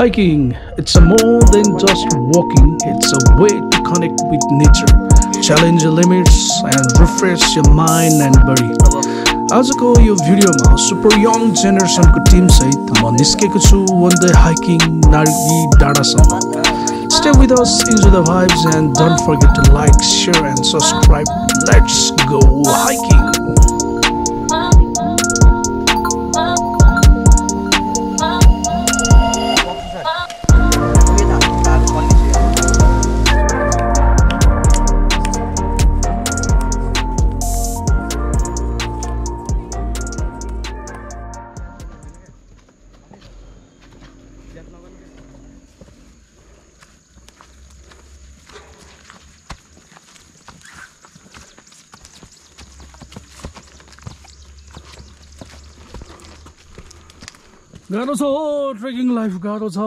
Hiking, it's a more than just walking, it's a way to connect with nature, challenge your limits and refresh your mind and body. आजको यो भिडियोमा super young जेनेरेसनको team सहित म निस्केको छु one day hiking नार्गी डाँडासम्म. Stay with us, enjoy the vibes and don't forget to like, share and subscribe. Let's go hiking. गाह्रो छ ट्रेकिङ लाइफ गाह्रो छ.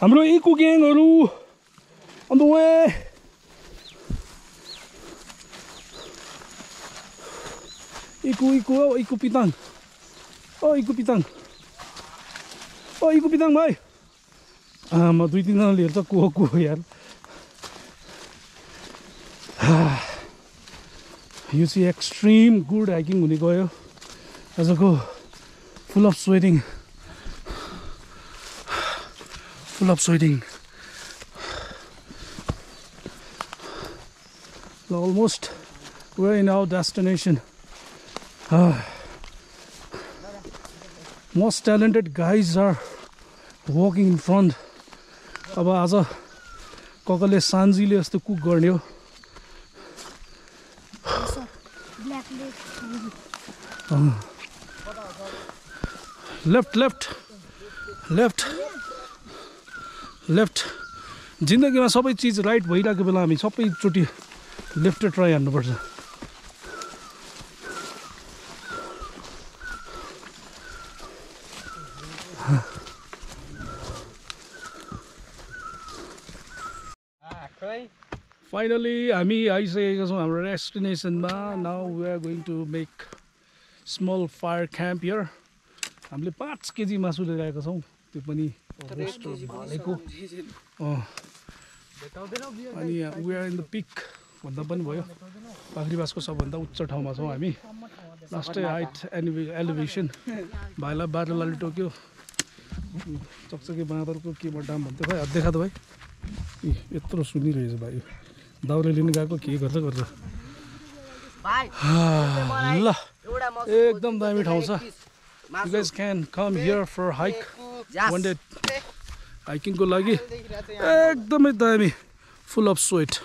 हाम्रो eco ग्याङहरु on the way. Iku pitang. Oh, iku pitang. Oh, iku pitang bhai. म दुई तीन जना लिएर त को यार. You see extreme good hiking हुने गयो. आजको full of sweating. Almost we're in our destination. Most talented guys are walking in front. अब आज ककले सान्जीले यस्तो कुक गर्ने हो. लेफ्ट जिन्दगीमा सबै चीज राइट भइरहेको बेला हामी सबै चोटी लेफ्ट ट्राई हान्नुपर्छ. Finally हामी आइसकेका छौं हाम्रो डेस्टिनेसनमा. Now we are going to make small fire camp here. हामीले 5 केजी मासु लिएर आएका छौं. त्यो पनि रोस्टर भनेको. अनि we are in the peak भन्दा पनि भयो. पाखरीबासको सबभन्दा उच्च ठाउँमा छौं हामी. लास्ट हाइट एलिभेसन भाइला बाटोलाले टोक्यो. चकचके बाँदरको के बडाम भन्थ्यो भाइ. देखा त भाइ यत्रो सुनिरहेछ भाइ. दाउरे लिन गएको के गर्छ भाइ. ल एकदम दामी ठाउँ छ. You guys can come here for hike one day. Hiking को लागि एकदमै दामी. Full of sweat.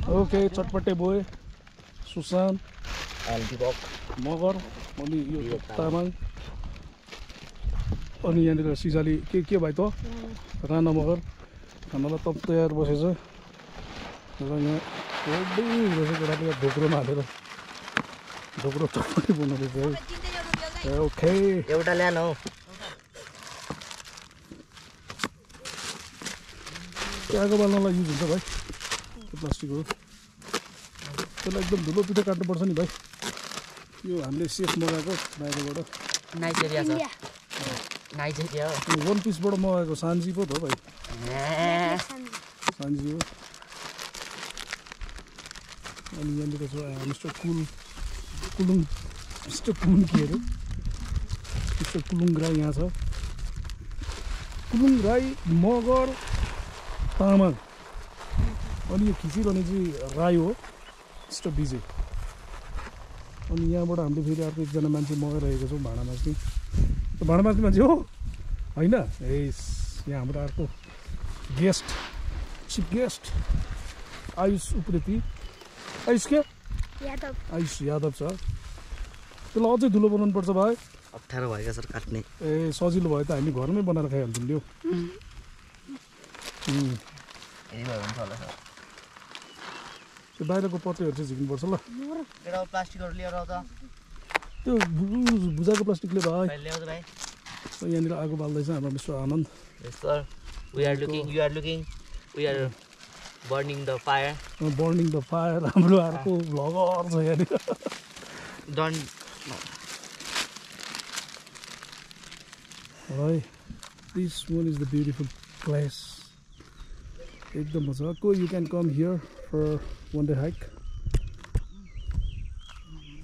Okay, चटपटे बोय सुशान मगर अनि यो तामाङ अनि यहाँनिर सिजाली के भाइ त राणा मगर हामीलाई तप तयार बसेछ. र यहाँ केटाले ढोक्रोमा हालेर ढोक्रो चटपटे बनाउँदैछ है. ओके एउटा ल्यान हौ. आगो बाल्नलाई युज हुन्छ भाइ त्यो प्लास्टिक हो. त्यसलाई एकदम धुलो पिठो काट्नुपर्छ नि भाइ. यो हामीले सेफ मगाएको बाहिरबाट. नाइजेरिया छ. नाइजेरिया हो. वन पिसबाट मगाएको सान्जी पो त हो भाइ. सान्जी हो. अनि यहाँनिर छ मिस्टर कुलुङ के अरे मिस्टर कुलुङ ग्रा यहाँ छ. कुलुङ राई मगर तामाङ अनि यो खिचिरहने चाहिँ राई हो मिस्टर विजय अनि यहाँबाट हामीले फेरि अर्को एकजना मान्छे मगाइरहेको छौँ भाँडा माझ्ने त्यो भाँडा माझ्ने मान्छे हो होइन यहाँ हाम्रो अर्को guest chief guest Ayush Upreti Ayush के आयुष यादव छ त्यसलाई अझै धुलो बनाउनु पर्छ भाइ अप्ठ्यारो भएका सर काट्ने ए सजिलो भयो त हामी घरमै बनाएर खाइहाल्छौँ ल्याउ त्यो बाहिरको पत्तेहरू चाहिँ झिक्नुपर्छ ल प्लास्टिकहरू लिएर आउँदा त्यो भुजाको प्लास्टिकले भाइ ल्याउँदा भाइ यहाँनिर आगो बाल्दैछ हाम्रो Mister Anand sir we are burning the fire हाम्रो अर्को भ्लगर छ यहाँनिर डन है this one is the beautiful place एकदम मजाको you can come here for one day hike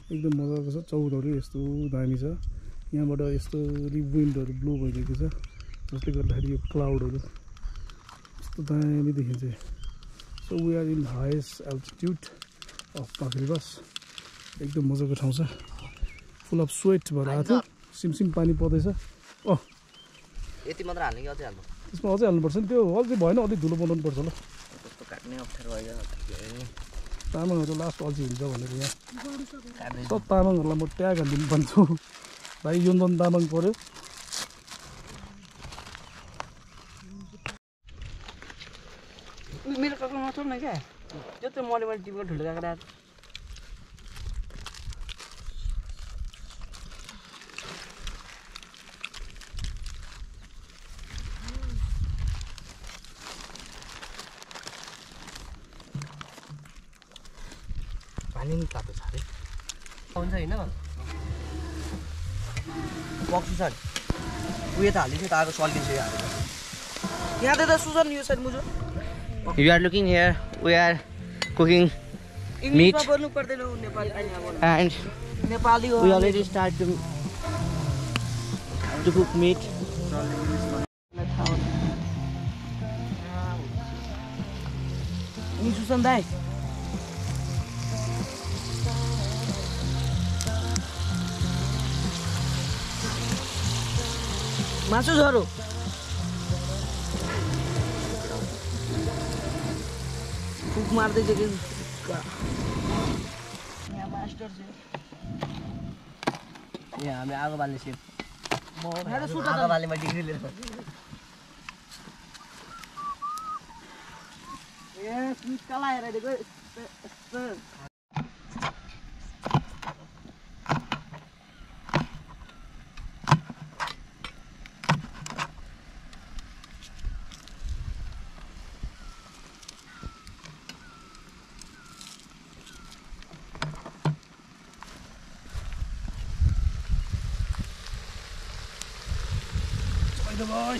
एकदम मजाको छ चौरहरू यस्तो दामी छ यहाँबाट यस्तो विन्डहरू ब्लो भइरहेको छ जसले गर्दाखेरि यो क्लाउडहरू यस्तो दामी देखिन्छ so we are in highest altitude of Pakhribas एकदम मजाको ठाउँ छ फुल अफ स्वेट भएर आएको थियो सिमसिम पानी पर्दैछ यति मात्र हाल्ने कि अझै हाल्नु त्यसमा अझै हाल्नुपर्छ नि त्यो अझै भएन अलिक धुलो बनाउनु पर्छ ल कस्तो काट्ने अप्ठ्यारो भयो तामाङहरू लास्ट अल्छी हुन्छ भनेर यहाँ सब तामाङहरूलाई म ट्याग हालिदिनु भन्छु भाइ योन्जन तामाङ पऱ्यो मेरो काका नछोड्न क्या त्यो त मैले टिपेको ठुलो काँक्रा पानी पनि तातो छ अरे हुन्छ होइन बक्सु छ उयो त हालिदिन्छ ताको सल्किन्छ यो हालेर यहाँ त सुजन यो side मुजो You are looking here. We are cooking meat, and we already start to cook meat. Ini Susan dai. Masuk Zoro. फुक मार्दै चाहिँ यहाँ मास्टर चाहिँ यहाँ हामी आगो बाल्ने सेप आगो बाल्नेमा डिग्री लिएर ए स्मिटका लाएर दिएको भाइ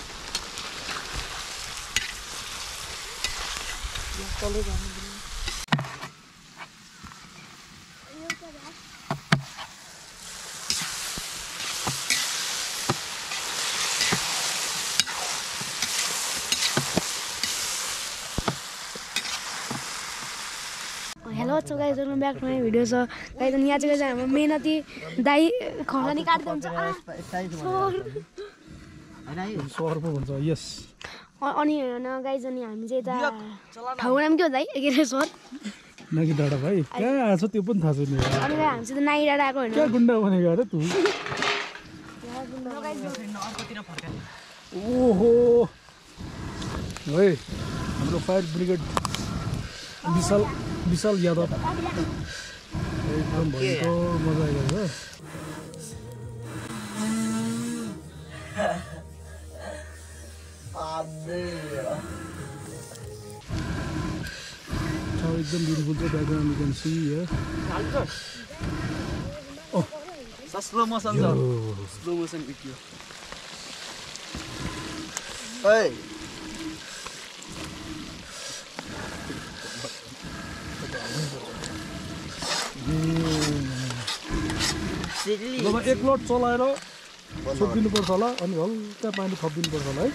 hello so guys welcome back to my video छ गाइस यहाँ चाहिँ हाम्रो मेहनती दाइ खर्सानी काट्दै सर पो भन्छ यस अनि होइन गाइस अनि हामी चाहिँ यता ठाउँ नाम के हो दाइ के अरे सर नाकी डाँडा भाइ कहाँ आएको छ त्यो पनि थाहा छैन अनि हामी चाहिँ नाई डाँडा आएको होइन क्या गुन्डा बनेको अरे तँ ओहो है हाम्रो फायर ब्रिगेड विशाल यादव एकदम भयङ्कर मजा आइरहेको छ एकदम ब्युटिफुल छ background you can see here slow motion video जब एक लोड चलाएर छोपिदिनुपर्छ होला अनि हल्का पानी थपिदिनुपर्छ होला है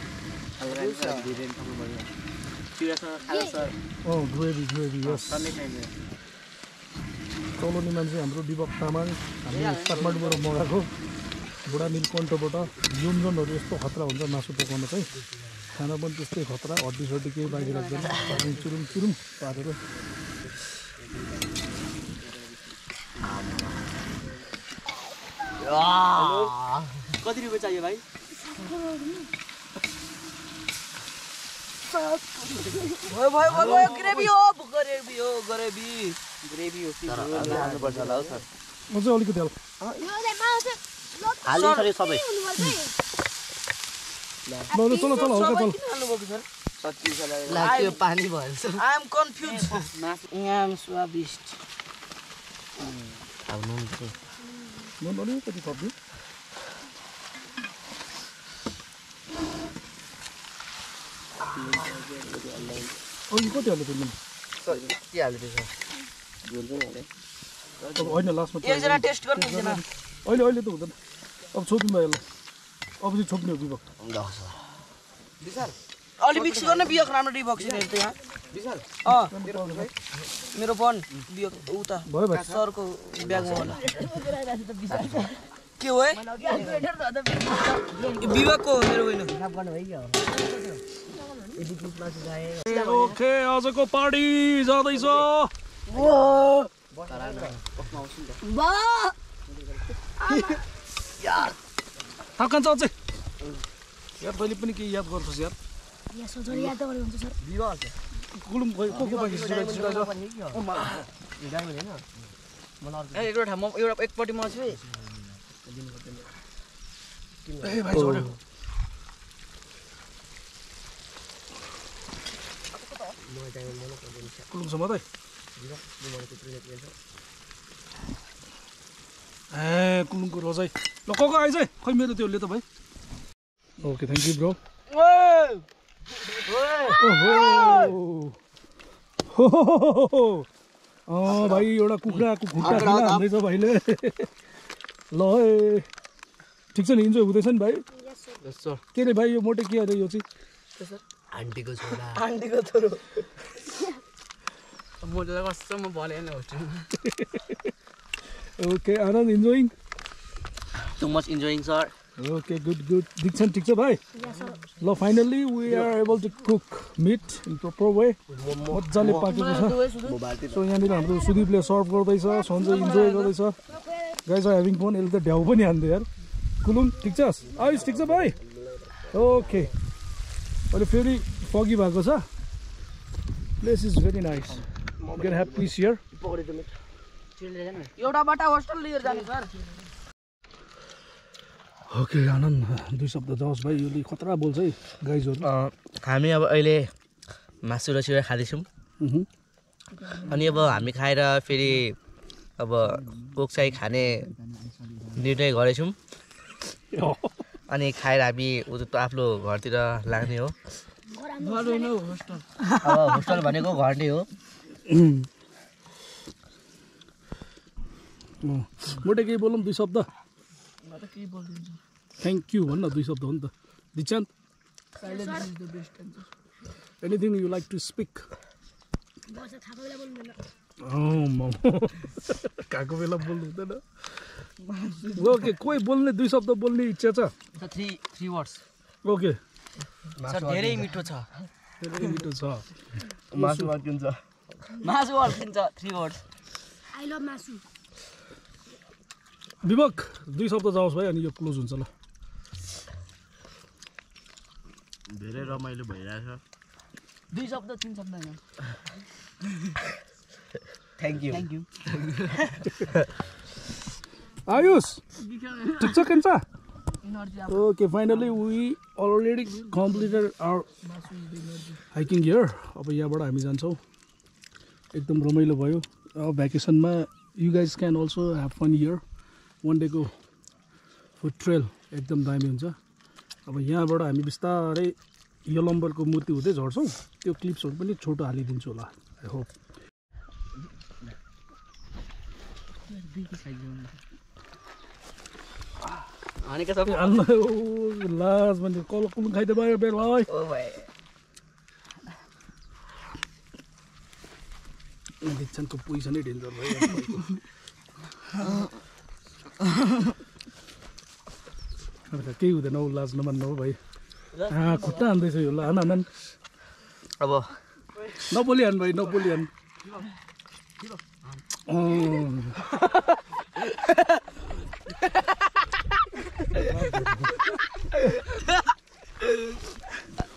ग्रेभी यस चौलोनी मान्छे हाम्रो दिपक तामाङ हामी काठमाडौँबाट मगाएको बुढा नीलकण्ठबाट योन्जनहरू यस्तो खतरा हुन्छ मासु पकाउन चाहिँ खाना पनि त्यस्तै खतरा हड्डी केही बाँकी राख्दैन चुरुम चुरुम पारेर कति रुपियाँ चाहियो भाइ भयो ग्रेभी हो हाल्नुपर्छ होला हौ सर म चाहिँ अलिकति हाल्नु सर सबै चल हल्का चल लाग्यो पानी भयो आई एम कन्फ्युज यहाँ स्वादिष्ट अब नुन चाहिँ अलिकति थप्छु कति हाल्नु तिमीले के हाल्दैछ अब होइन लास्टमा एकजना टेस्ट गर्नु एकजना अहिले त हुँदैन अब छोप्नु भयो यसलाई अब चाहिँ छोप्ने हो विभक्त विशाल अलि मिक्स गर्न बियक राम्रो डिभक्सिन त्यहाँ विशाल मेरो फोन बियक उता भयो भाइ सरको ब्यागमा होला के हो है विवेकको हो मेरो होइन ओके आजको पार्टी जाँदैछ थाक्छ अझै यार तैँले पनि केही याद गर्छस् यार कुलुम खोइ को बाँकी एउटा ठाउँमा एउटा एकपट्टि म छु है ए भाइ छोड्यो कुलुम छ मात्रै ए कुलुमको रोजाइ ल को आइज है खै मेरो त्यो ले त भाइ ओके थ्याङ्क यू ब्रो भाइ एउटा कुखुराको खुट्टा खान हान्दैछ भाइले ल है ठिक छ नि इन्जोय हुँदैछ नि भाइ के रे भाइ यो मोटे के अरे यो चाहिँ आन्टीको छोरो मोटेलाई कस्तो म भलेन होस्टेलमा okay Anand enjoying too much enjoying sir okay good दिक्छन् ठिक छ भाइ ल finally we are able to cook meat in proper way मजाले पाकेको छ सो यहाँनिर हाम्रो सुदीपले सर्भ गर्दैछ सन्जय इन्जोय गर्दैछ गाइज आर ह्याभिङ फोन यसले त ढ्याउ पनि हान्दै यार कुलुङ ठिक छ आयुष ठिक छ भाइ ओके अहिले फेरि फगी भएको छ place is very nice you can have peace here एउटा बाटा होस्टेल लिएर जानु सर ओके आनन्द दुई शब्द जाओस् भाइ यो खतरा बोल्छ है गाइजहरू हामी अब अहिले मासु र चिउरा खाँदैछौँ अनि अब हामी खाएर फेरि अब कोक चाहिँ खाने निर्णय गरेछौँ अनि खाएर हामी आफ्नो घरतिर लाग्ने हो अब होस्टेल भनेको घर नै हो मोटे केही बोलौँ दुई शब्द थ्याङ्क यू भन्न दुई शब्द हो नि त दिचान्त anything you like to speak खाएको बेला बोल्नु हुँदैन ओके कोही बोल्ने दुई शब्द बोल्ने इच्छा छ थ्री वर्ड्स ओके धेरै मिठो छ धेरै मिठो छ मासु अड्किन्छ 3 वर्ड्स आई लभ मासु विवेक दुई शब्द जाओस् भाइ अनि यो क्लोज हुन्छ ल धेरै रमाइलो भइरहेछ 2 शब्द 3 शब्द हैन थ्याङ्क यू आयुष ठिक छ केन्छ okay finally we already completed our hiking here अब यहाँबाट हामी जान्छौँ एकदम रमाइलो भयो भ्याकेसनमा you guys can also have fun here one डेको फुड ट्रेल एकदम दामी हुन्छ अब यहाँबाट हामी बिस्तारै यलम्बरको मूर्ति हुँदै झर्छौँ त्यो क्लिप्सहरू पनि छोटो हालिदिन्छु होला आई होप हानेको सब हाल्नु लाज भने कल कुन खाइदे भयो बेर भाइ ओ भाइ दिक्षानको पोजिसनै डेन्जर भयो केही हुँदैन हौ लाज नमान्नु हो भाइ खुट्टा हान्दैछ यो ल हान अब नबोली हान भाइ नबोली हान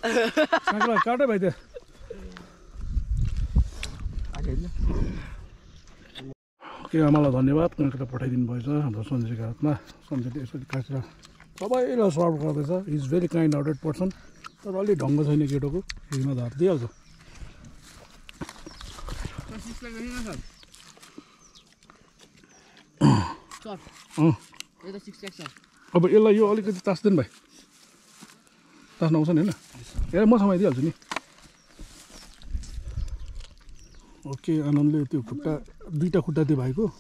काँक्रा काटे भाइ त्यो के आमालाई धन्यवाद काँक्रा पठाइदिनु भएछ हाम्रो सन्जीको हातमा सन्जीले यसरी काँक्रा सबैलाई सर्भ गर्दैछ is very kind hearted person तर अलिक ढङ्ग छैन केटोको भुइँमा धार दिइहाल्छ अब यसलाई यो अलिकति तास्दैन भाइ तास्न आउँछ नि होइन हेर म समाइदिइहाल्छु नि ओके आनन्दले त्यो खुट्टा दुईवटा खुट्टा त्यो भाइको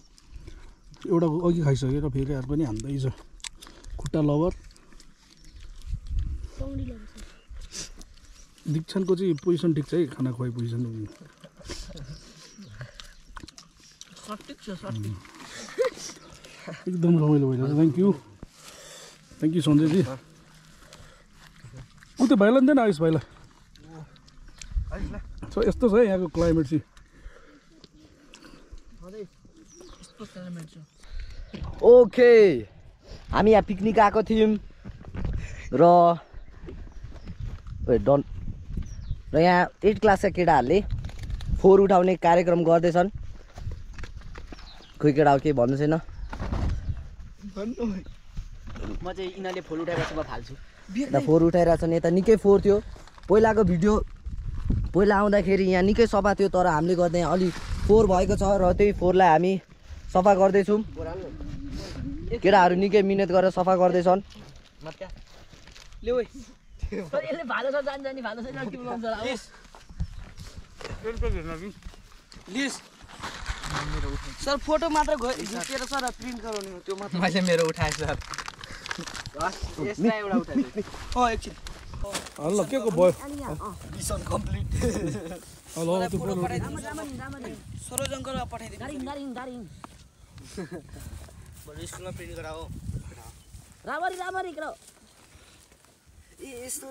एउटाको अघि खाइसकेर फेरि अर्को पनि हान्दैछ खुट्टा लबर दीक्षानको चाहिँ पोजिसन ठिक छ है खाना खुवाइ पोजिसन एकदम रमाइलो भइरहेछ थ्याङ्क यू सञ्जयजी ऊ त्यो भाइलाई दिएन आयुष भाइलाई यस्तो छ है यहाँको क्लाइमेट चाहिँ ओके हामी यहाँ पिकनिक आएको थियौँ र यहाँ 8 क्लासका केटाहरूले फोहोर उठाउने कार्यक्रम गर्दैछन् खोइ केटा हो केही भन्नु छैन म चाहिँ यिनीहरूले फोहोर उठाइरहेको म फाल्छु फोहोर उठाइरहेछन् यता निकै फोहोर थियो पहिलाको भिडियो पहिला आउँदाखेरि यहाँ निकै सफा थियो तर हामीले गर्दा यहाँ अलि फोहोर भएको छ र त्यही फोहोरलाई हामी सफा गर्दैछौँ केटाहरू निकै मिहिनेत गरेर सफा गर्दैछन् सर फोटो मात्र खिचेर सर प्रिन्ट गराउने हो त्यो मात्र मैले मेरो उठाएँ सर यसलाई एउटा उठाएँ एकछिन ल के को भयो मिसन कम्प्लिट हेलो त्यो सरोज अङ्कलमा पठाइदिनु स्कुलमा प्रिन्ट गराओ रामरी गराओ ए यस्तो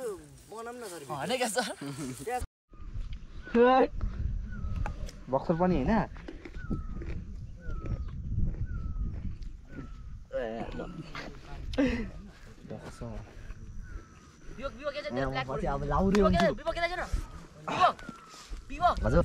बनाऊँ न सर भनेको सर बक्सर पनि होइन अब लाउरे हुन्छ हजुर